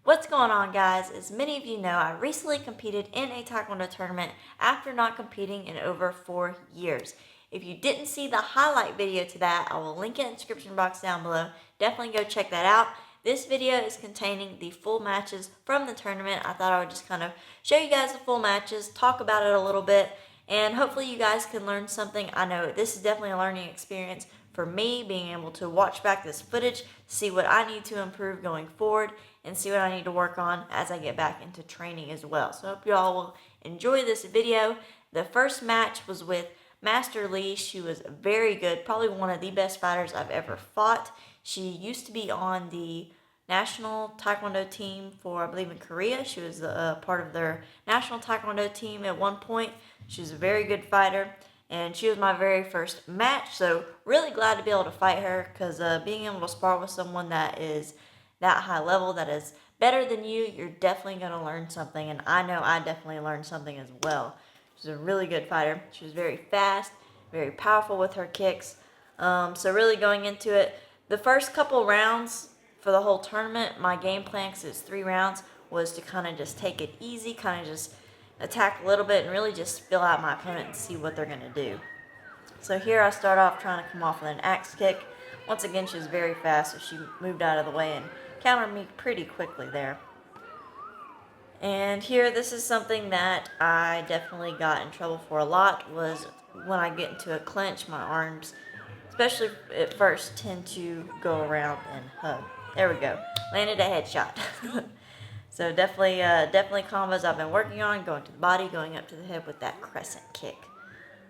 What's going on, guys? As many of you know, I recently competed in a Taekwondo tournament after not competing in over 4 years. If you didn't see the highlight video to that, I will link it in the description box down below. Definitely go check that out. This video is containing the full matches from the tournament. I thought I would just kind of show you guys the full matches, talk about it a little bit, and hopefully you guys can learn something. I know this is definitely a learning experience for me, being able to watch back this footage, see what I need to improve going forward, and see what I need to work on as I get back into training as well. So I hope you all will enjoy this video. The first match was with Master Lee. She was very good, probably one of the best fighters I've ever fought. She used to be on the national Taekwondo team for, I believe, in Korea. She was part of their national Taekwondo team at one point. She was a very good fighter, and she was my very first match, so really glad to be able to fight her, because being able to spar with someone that is that high level, that is better than you, you're definitely going to learn something, and I know I definitely learned something as well. She's a really good fighter. She was very fast, very powerful with her kicks, so really going into it, the first couple rounds for the whole tournament, my game plan, because it's 3 rounds, was to kind of just take it easy, kind of just attack a little bit and really just fill out my opponent and see what they're going to do. So here I start off trying to come off with an axe kick. Once again, she was very fast, so she moved out of the way and countered me pretty quickly there. And here, this is something that I definitely got in trouble for a lot, was when I get into a clinch, my arms, especially at first, tend to go around and hug. There we go. Landed a headshot. So definitely combos I've been working on, going to the body, going up to the head with that crescent kick.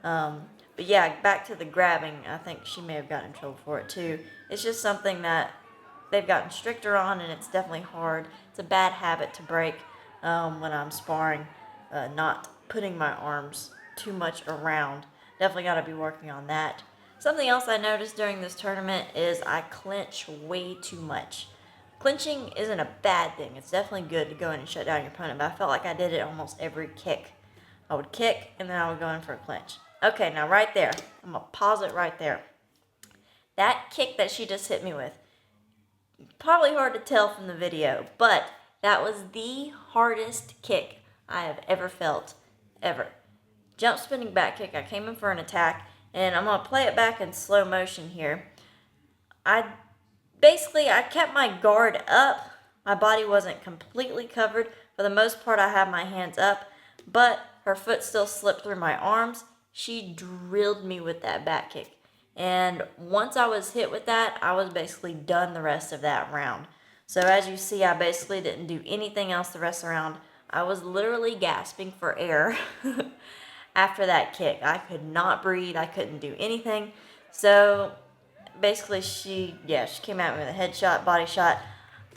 But yeah, back to the grabbing, I think she may have gotten in trouble for it too. It's just something that they've gotten stricter on, and it's definitely hard. It's a bad habit to break when I'm sparring, not putting my arms too much around. Definitely got to be working on that. Something else I noticed during this tournament is I clinch way too much. Clinching isn't a bad thing. It's definitely good to go in and shut down your opponent, but I felt like I did it almost every kick. I would kick, and then I would go in for a clinch. Okay, now right there. I'm going to pause it right there. That kick that she just hit me with, probably hard to tell from the video, but that was the hardest kick I have ever felt, ever. Jump spinning back kick. I came in for an attack, and I'm going to play it back in slow motion here. I kept my guard up. My body wasn't completely covered. For the most part, I had my hands up, but her foot still slipped through my arms. She drilled me with that back kick. And once I was hit with that, I was basically done the rest of that round. So as you see, I basically didn't do anything else the rest of the round. I was literally gasping for air after that kick. I could not breathe. I couldn't do anything. So basically, she came at me with a headshot, body shot.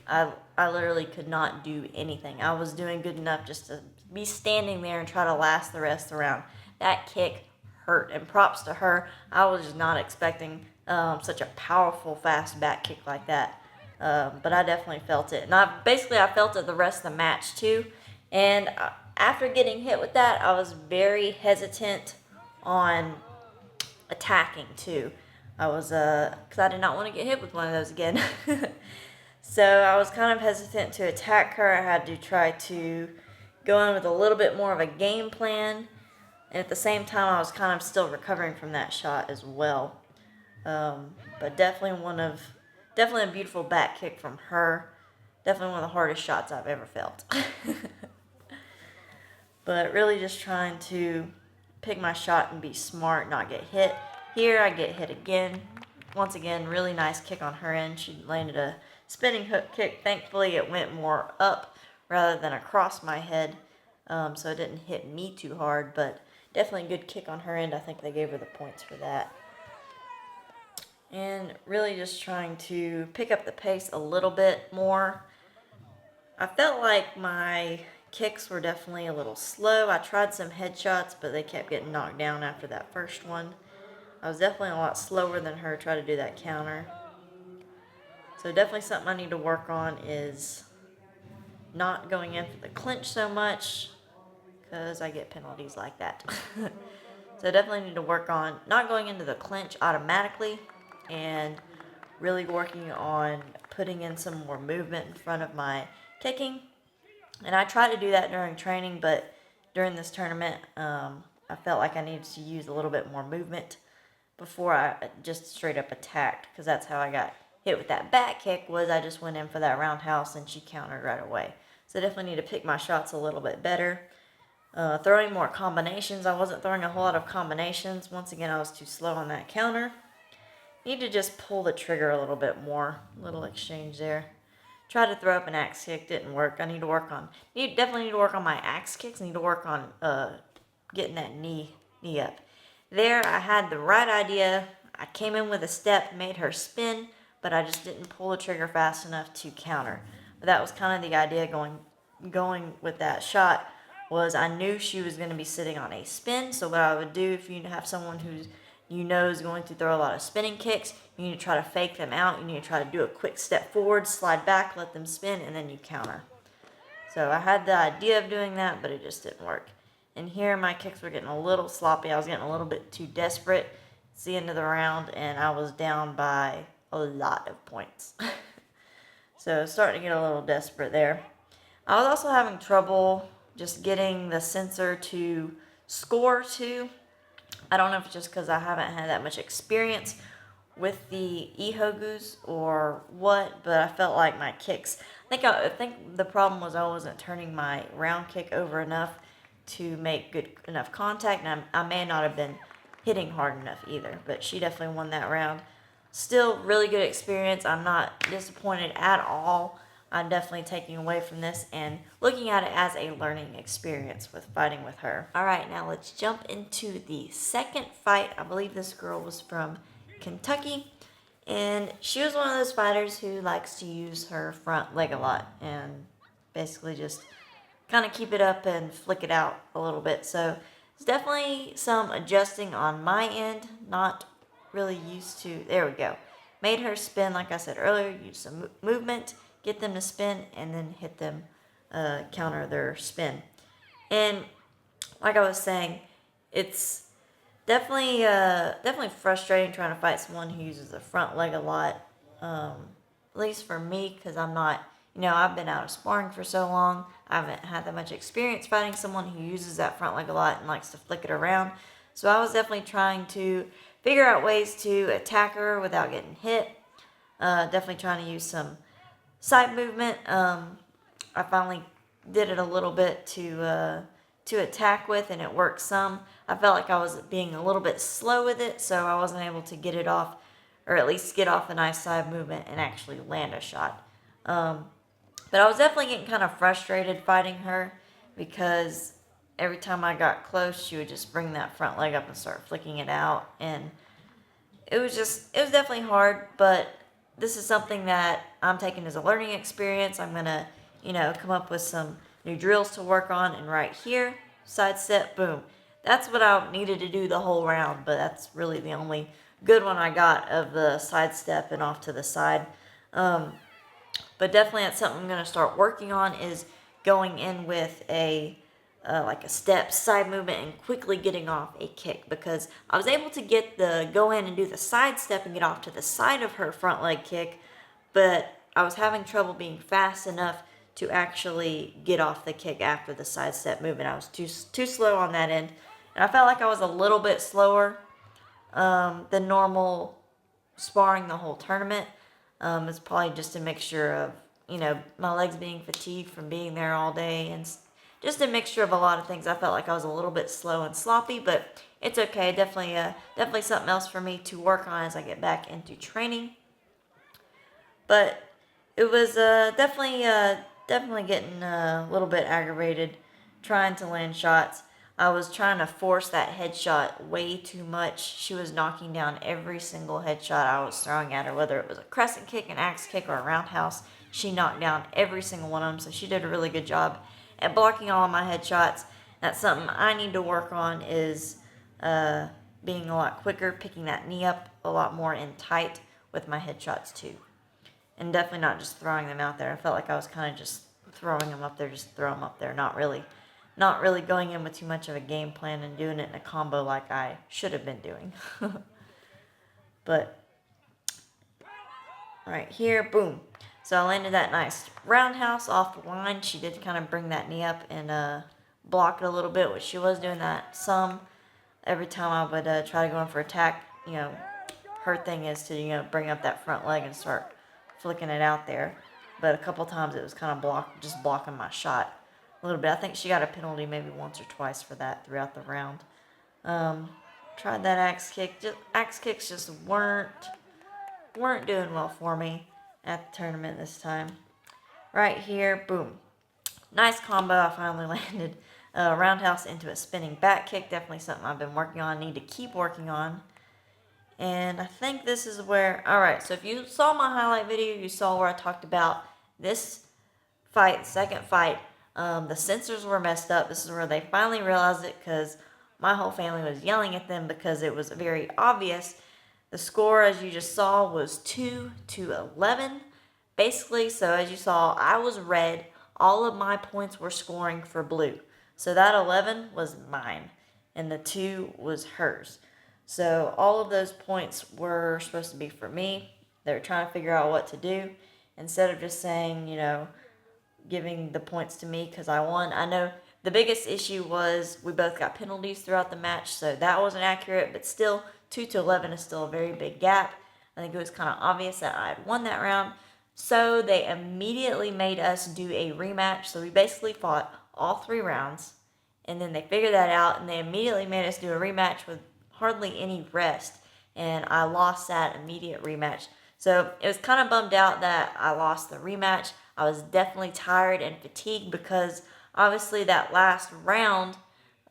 I literally could not do anything. I was doing good enough just to be standing there and try to last the rest of the round. That kick hurt, and props to her. I was just not expecting such a powerful, fast back kick like that. But I definitely felt it. And I felt it the rest of the match too. And after getting hit with that, I was very hesitant on attacking too. I was, because I did not want to get hit with one of those again. So I was kind of hesitant to attack her. I had to try to go in with a little bit more of a game plan. And at the same time, I was kind of still recovering from that shot as well. But definitely a beautiful back kick from her. Definitely one of the hardest shots I've ever felt. But really just trying to pick my shot and be smart, not get hit. Here I get hit again. Once again, really nice kick on her end. She landed a spinning hook kick. Thankfully, it went more up rather than across my head, so it didn't hit me too hard, but definitely a good kick on her end. I think they gave her the points for that. And really just trying to pick up the pace a little bit more. I felt like my kicks were definitely a little slow. I tried some headshots, but they kept getting knocked down after that first one. I was definitely a lot slower than her trying to do that counter. So definitely something I need to work on is not going in for the clinch so much, because I get penalties like that. So definitely need to work on not going into the clinch automatically, and really working on putting in some more movement in front of my kicking. And I tried to do that during training, but during this tournament, I felt like I needed to use a little bit more movement before I just straight up attacked, because that's how I got hit with that back kick, was I just went in for that roundhouse and she countered right away. So I definitely need to pick my shots a little bit better. Throwing more combinations. I wasn't throwing a whole lot of combinations. Once again, I was too slow on that counter. Need to just pull the trigger a little bit more. Little exchange there. Tried to throw up an axe kick, didn't work. I need to work on, definitely need to work on my axe kicks. I need to work on getting that knee up. There, I had the right idea. I came in with a step, made her spin, but I just didn't pull the trigger fast enough to counter. But that was kind of the idea going with that shot, was I knew she was going to be sitting on a spin. So what I would do, if you have someone who's is going to throw a lot of spinning kicks, you need to try to fake them out. You need to try to do a quick step forward, slide back, let them spin, and then you counter. So I had the idea of doing that, but it just didn't work. And here my kicks were getting a little sloppy. I was getting a little bit too desperate. It's the end of the round, and I was down by a lot of points. So starting to get a little desperate there. I was also having trouble just getting the sensor to score to. I don't know if it's just because I haven't had that much experience with the Ihogus or what, but I felt like my kicks, I think the problem was I wasn't turning my round kick over enough to make good enough contact, and I may not have been hitting hard enough either, but she definitely won that round. Still really good experience. I'm not disappointed at all. I'm definitely taking away from this and looking at it as a learning experience with fighting with her. All right, now let's jump into the second fight. I believe this girl was from Kentucky, and she was one of those fighters who likes to use her front leg a lot and basically just kind of keep it up and flick it out a little bit. So it's definitely some adjusting on my end, not really used to. There we go. Made her spin, like I said earlier, use some movement, get them to spin, and then hit them, counter their spin. And like I was saying, it's definitely frustrating trying to fight someone who uses the front leg a lot. At least for me, because I'm not, I've been out of sparring for so long. I haven't had that much experience fighting someone who uses that front leg a lot and likes to flick it around. So I was definitely trying to figure out ways to attack her without getting hit. Definitely trying to use some side movement. I finally did it a little bit to attack with, and it worked some. I felt like I was being a little bit slow with it, so I wasn't able to get it off, or at least get off a nice side movement and actually land a shot. But I was definitely getting kind of frustrated fighting her, because every time I got close, she would just bring that front leg up and start flicking it out, and it was definitely hard. But this is something that I'm taking as a learning experience. I'm gonna, come up with some new drills to work on, and right here, side step, boom. That's what I needed to do the whole round, but that's really the only good one I got of the side step and off to the side. But definitely that's something I'm going to start working on, is going in with a like a step, side movement, and quickly getting off a kick, because I was able to go in and do the side step and get off to the side of her front leg kick, but I was having trouble being fast enough to actually get off the kick after the side step movement. I was too slow on that end, and I felt like I was a little bit slower than normal sparring the whole tournament. It's probably just a mixture of, my legs being fatigued from being there all day, and just a mixture of a lot of things. I felt like I was a little bit slow and sloppy, but it's okay. Definitely something else for me to work on as I get back into training. But it was definitely getting a little bit aggravated trying to land shots. I was trying to force that headshot way too much. She was knocking down every single headshot I was throwing at her, whether it was a crescent kick, an axe kick, or a roundhouse. She knocked down every single one of them, so she did a really good job at blocking all of my headshots. That's something I need to work on, is being a lot quicker, picking that knee up a lot more in tight with my headshots too. And definitely not just throwing them out there. I felt like I was kind of just throwing them up there, just throw them up there, not really going in with too much of a game plan and doing it in a combo like I should have been doing. But right here, boom. So I landed that nice roundhouse off the line. She did kind of bring that knee up and block it a little bit, which she was doing that some. Every time I would try to go in for attack, her thing is to, bring up that front leg and start flicking it out there. But a couple times it was kind of just blocking my shot a little bit. I think she got a penalty maybe once or twice for that throughout the round. Tried that axe kick. Axe kicks just weren't doing well for me at the tournament this time. Right here, boom. Nice combo. I finally landed a roundhouse into a spinning back kick. Definitely something I've been working on. Need to keep working on. And I think this is where... Alright, so if you saw my highlight video, you saw where I talked about this fight, the second fight. The sensors were messed up. This is where they finally realized it because my whole family was yelling at them because it was very obvious. The score, as you just saw, was 2-11. Basically, so as you saw, I was red. All of my points were scoring for blue. So that 11 was mine, and the 2 was hers. So all of those points were supposed to be for me. They were trying to figure out what to do. Instead of just saying, giving the points to me because I won. I know the biggest issue was we both got penalties throughout the match, so that wasn't accurate, but still, 2-11 is still a very big gap. I think it was kind of obvious that I had won that round. So they immediately made us do a rematch. So we basically fought all 3 rounds, and then they figured that out, and they immediately made us do a rematch with hardly any rest, and I lost that immediate rematch. So it was kind of bummed out that I lost the rematch. I was definitely tired and fatigued because obviously that last round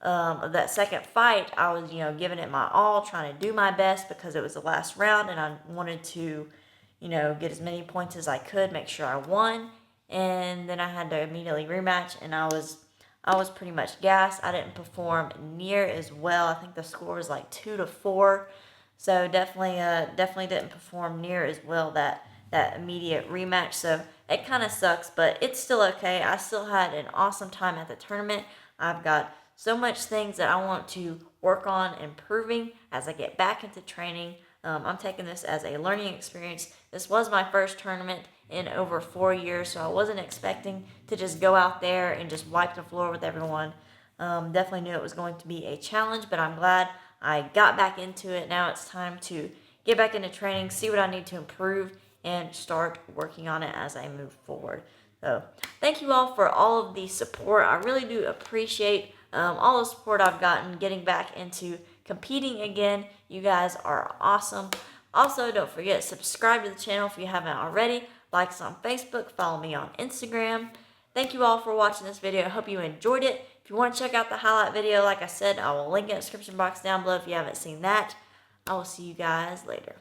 of that second fight, I was, giving it my all, trying to do my best because it was the last round, and I wanted to, get as many points as I could, make sure I won. And then I had to immediately rematch, and I was pretty much gassed. I didn't perform near as well. I think the score was like 2-4. So definitely didn't perform near as well that immediate rematch. So it kind of sucks, but it's still okay. I still had an awesome time at the tournament. I've got so much things that I want to work on improving as I get back into training. I'm taking this as a learning experience. This was my first tournament in over 4 years, so I wasn't expecting to just go out there and just wipe the floor with everyone. Definitely knew it was going to be a challenge, but I'm glad I got back into it. Now it's time to get back into training, see what I need to improve, and start working on it as I move forward. So thank you all for all of the support. I really do appreciate all the support I've gotten getting back into competing again. You guys are awesome. Also, don't forget, subscribe to the channel if you haven't already. Like us on Facebook, follow me on Instagram. Thank you all for watching this video. I hope you enjoyed it. If you want to check out the highlight video, like I said, I will link it in the description box down below if you haven't seen that. I will see you guys later.